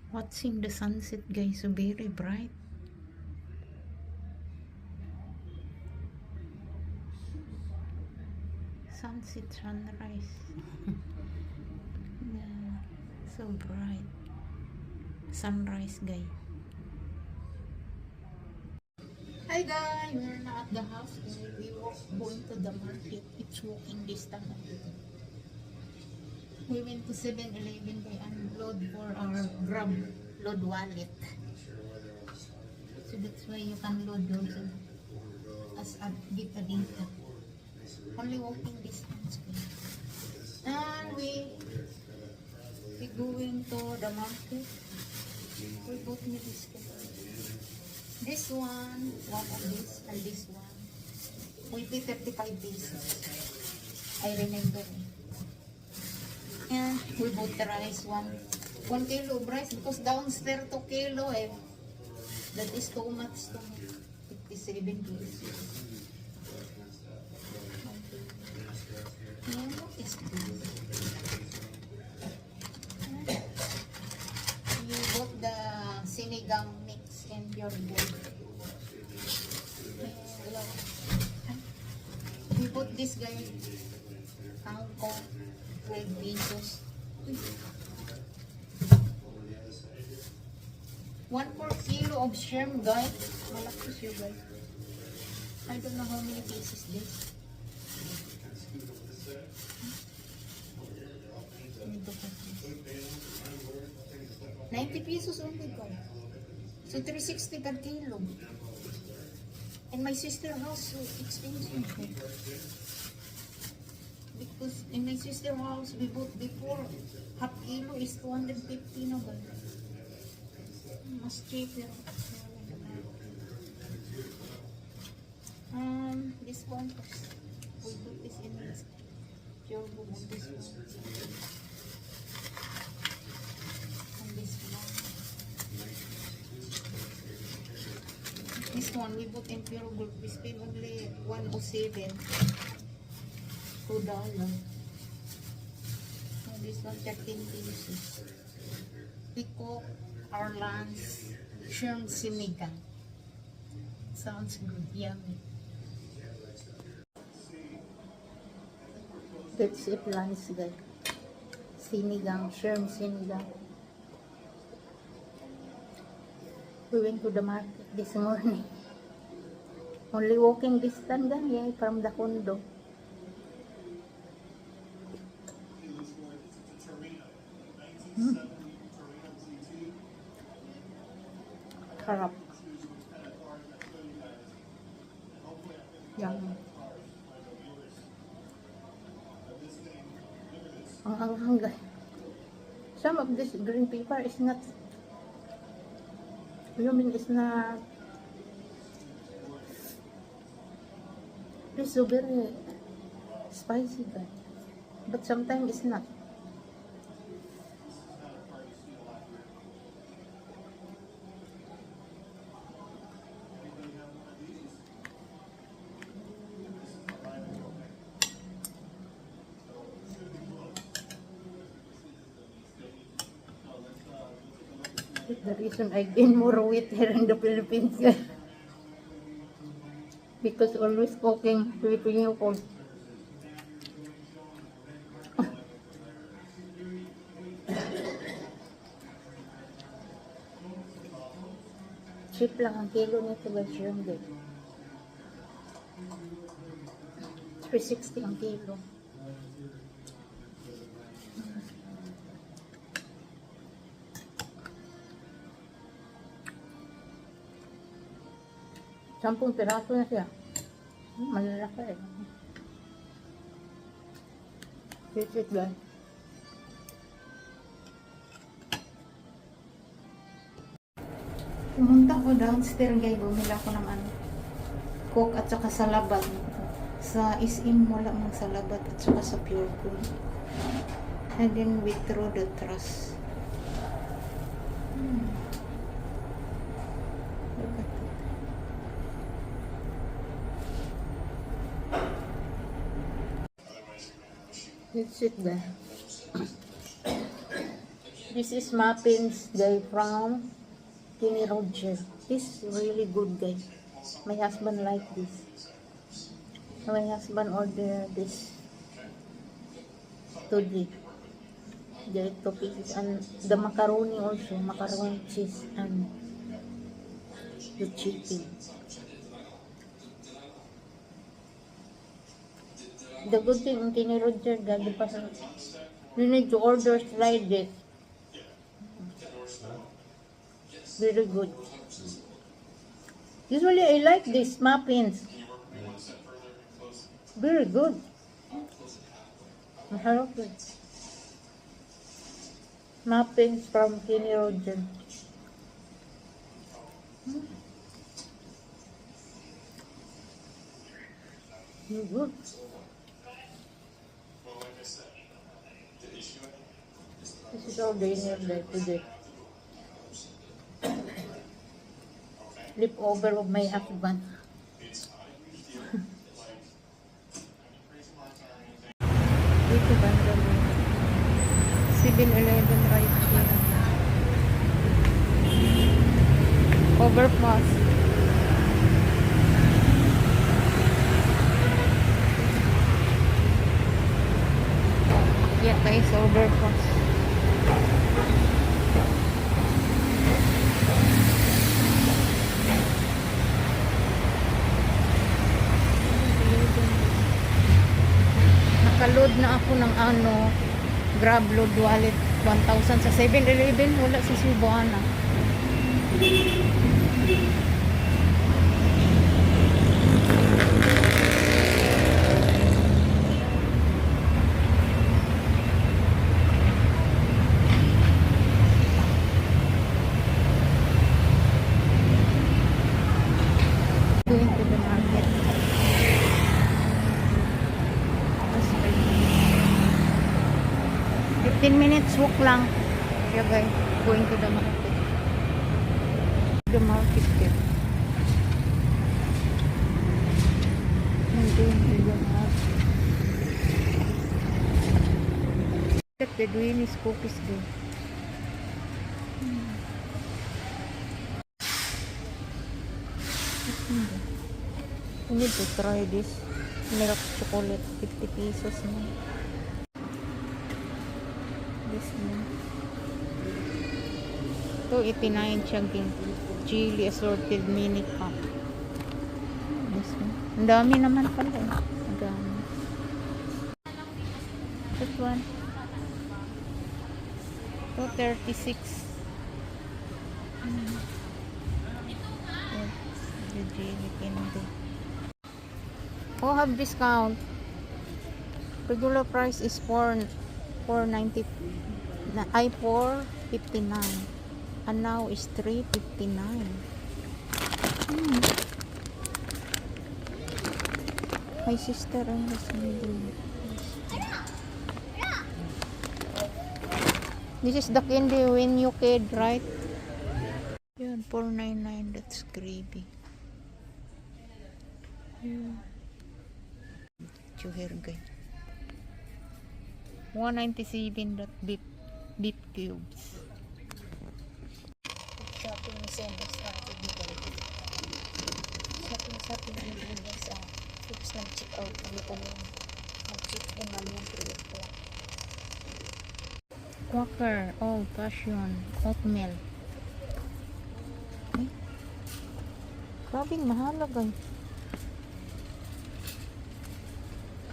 Watching the sunset, guys, so very bright. Sunset, sunrise. Yeah, so bright. Sunrise, guys. Hi guys, we're now at the house. We walk going to the market. It's walking distance. We went to 7-Eleven by unload for our Grab load wallet. So that's why you can load also as a dita dita. Only walking distance. And we going to the market. We bought me this one. This one of this, and this one. We pay 35 pesos. I remember. And we bought the rice, 1 kilo of rice because downstairs 2 kilo eh. That is too much to me. 57 pesos. And what is this? We bought the sinigang mix and pure gold. We bought this guy, kangkong, 12 pesos. 1/4 kilo of shrimp, guys. Malaki siya, guys. I don't know how many pieces this. 90 pesos only, guys. So 360 per kilo. And my sister house so expensive. Because in my sister house we bought before, half kilo is 250 na ba? Mas cheaper. This one we put this in this pure gold and this one. And this one. This one we put in pure gold. We spend only 107. $2. And this one 13 pieces. Pico Arlan's shrimp sinigang. Sounds good, yummy. That's it, lunch, guys. Sinigang, shrimp sinigang. We went to the market this morning. Only walking distance, guys, from the condo. Sarap. Yummy. Ang hanghang, guys. Some of this green pepper is not, is not, it's so very spicy, guys. But sometimes it's not. The reason I gain more weight here in the Philippines, guys. Because always cooking Filipino food. Cheap lang ang kilo nito, guys, yung guys. 360 ang kilo. Sampung piraso na siya. Malalaki eh. Visit, guys. Pumunta ko downstairs, guys. Bumila ko ng Coke at saka salabat. Sa SM wala mang salabat at saka sa Pure Gold. And then withdraw the trust. That's it, guys. This is muffins, guy, from Kenny Roger. This is really good, guy. My husband like this. My husband ordered this today. There are 2 pieces and the macaroni also, macaroni cheese and the chicken. The good thing in Kenny Roger, gagi pa sa you need to order slide it. Very good. Usually I like these muffins. Very good. Masarap yun. Muffins from Kenny Roger. Good. This is all dinner day today. Leftover of my husband. Dito banda mo. 7-Eleven right here. Overpass. Yeah, guys, overpass. Nakaload na ako ng Grab load wallet 1,000 sa 7-Eleven. Wala si Cebuana. Going to the market. 15 minutes walk lang. Yeah, guys, going to the market. The market there. I'm going to the market. Look, they're doing these cookies there. I need to try this. Milk chocolate, 50 pesos na. This one. 289 chugging. Chili assorted mini cup. This one. Ang dami naman pala eh. Ang dami. This one. 236. The jelly candy. Oh, have discount. Regular price is 4.90. Ay, 4.59. And now is 3.59. My sister has made this is the candy when you kid, right? Yan, 4.99. That's gravy. Chuher guys. 197 that beef cubes. Shopping center started dito. Shopping dito sa fix ng check out dito yung mag-check in man yung produkto. Quaker old fashioned oatmeal. Eh? Grabing mahal guys.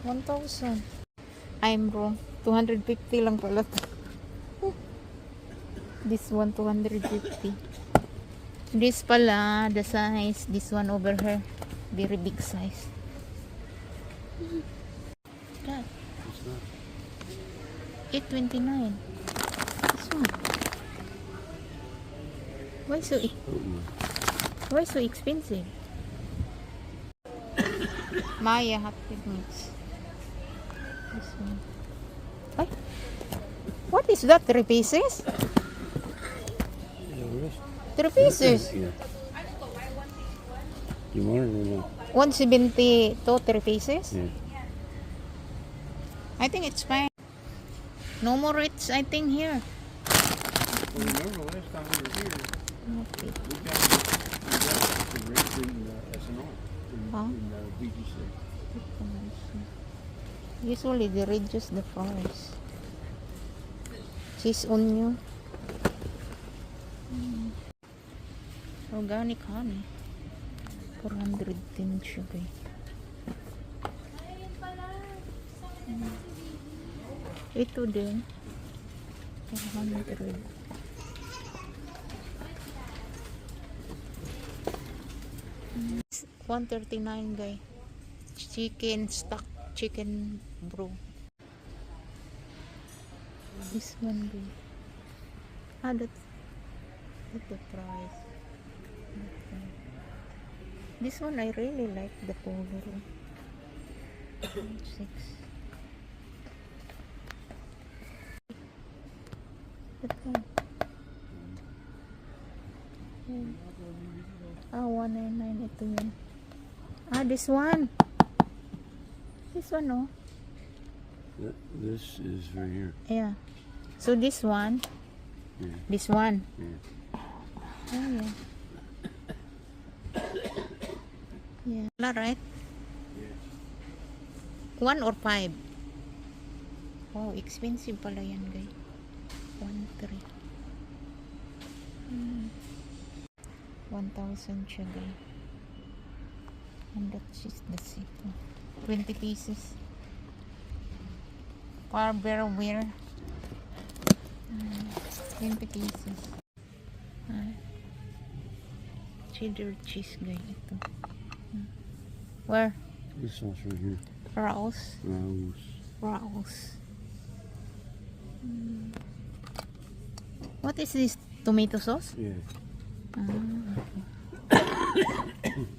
1,000. I'm wrong. 250 lang pala. This one 250. This pala the size. This one over here very big size. That 829. This one. Why so expensive? Maya Happy Mix. This one. Ay, what is that? 3 pieces? 3 pieces. You want it or not? 172, 3 pieces? Yeah. I think it's fine. No more rates, I think, here. time we were here, Okay. we got the rig in SNR Huh? in BGC. Usually they reduce the price. Cheese onion. Organic honey. 410 siya guys. Ito din. 400. 139 guys. Chicken stock chicken bro. This one guys. That's the price. This one I really like the color. 6. That one. 199 ito yun. This one. This one, oh. This is right here. Yeah. So this one. Yeah. This one. Yeah. Oh, yeah. Yeah. All right. Yeah. 1 or 5? Wow, expensive pala yan, guys. 1,300. 1,000 siya, guys. And that's it. 20 pieces. Farberware. 20 pieces. Cheddar cheese, guys. Ito. Where? This one's right here. Rouse. Rose. What is this? Tomato sauce? Yeah.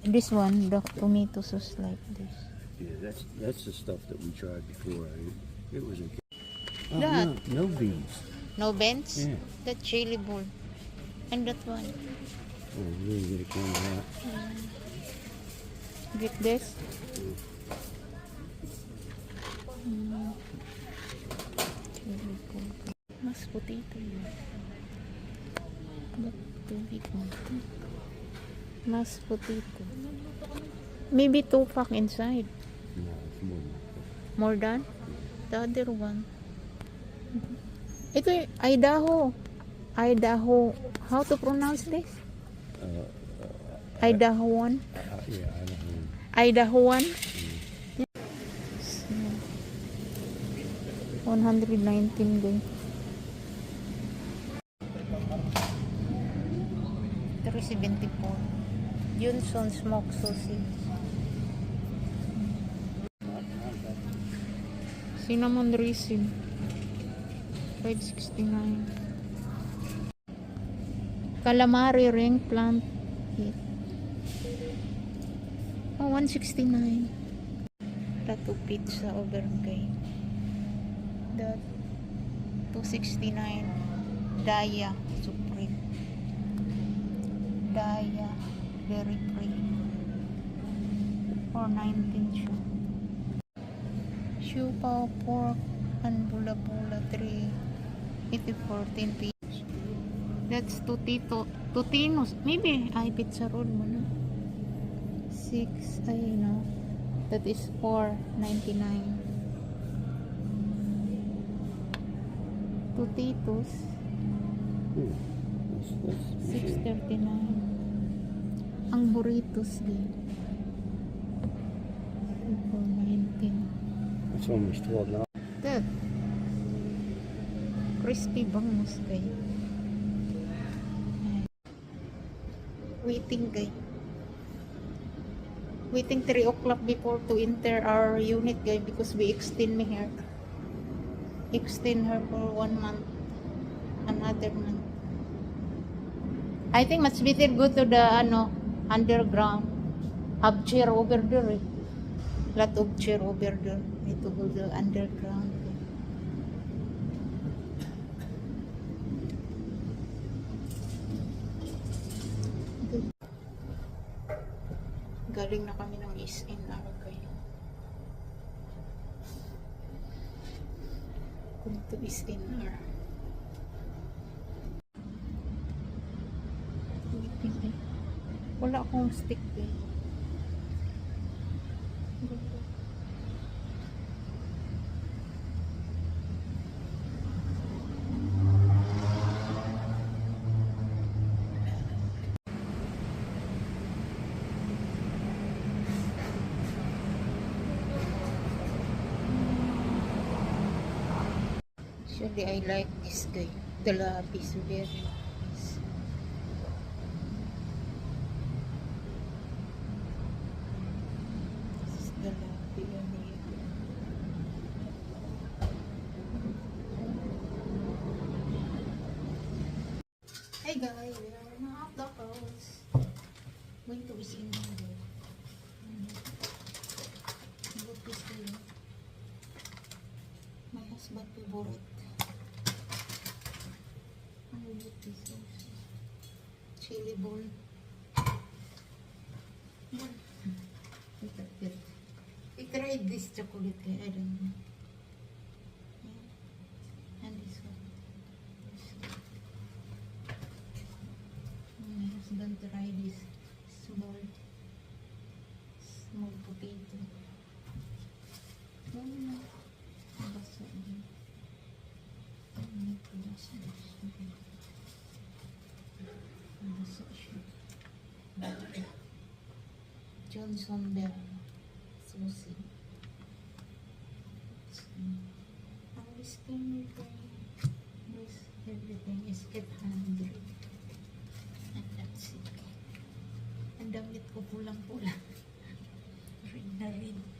This one, the tomato sauce like this. Yeah, that's the stuff that we tried before. It was okay. Oh, That. no beans. No beans? Yeah. The chili bowl. And that one. Oh, really get a can of that. Get this. Chili bowl. Mas potato yun. Ba't tubig mo? Mas potato. Maybe 2 pack inside. No, it's more than that. More than? The other one. Ito yung Idaho. Idaho. How to pronounce this? Idaho one? Yeah, I don't know. Idaho one? 119 din. 374. Johnson smoked sausage. Cinnamon raisin. 569. Calamari ring plant heat. 169. Tattoo pizza over guy. That 269. Daya Supreme. Daya Dairy Free. 419 siya. Siupaw pork and bula-bula 3 14 pieces. That's Totino's. Maybe pizza roll mo na. 6 no. That is 499. Totitos. That's 639. Ang burritos din. 419. It's almost $12. That crispy bangus guys. Waiting guys. Waiting 3 o'clock before to enter our unit guys because we extend me here. Extend her for 1 month. Another month. I think much better go to the underground. Have chair over there. Lot of chair over there. Need to go to the underground. Galing na kami ng SNR kayo. Kung to SNR. Wala akong stick eh. Actually, I like this guy. The lapis, very nice. This is the lapis on here. Hey guys, we are now at the house. Winter is in here. Look this here. My husband favorite. Ano look this also? Chili ball. Look at it. I tried this chocolate. I don't know. Yeah. And this one. My husband tried this small potato. Basa din. Basa siya. Johnson Bell Susie. Our skin with everything is 800. And that's it. Ang damit ko pulang-pula. Red na red.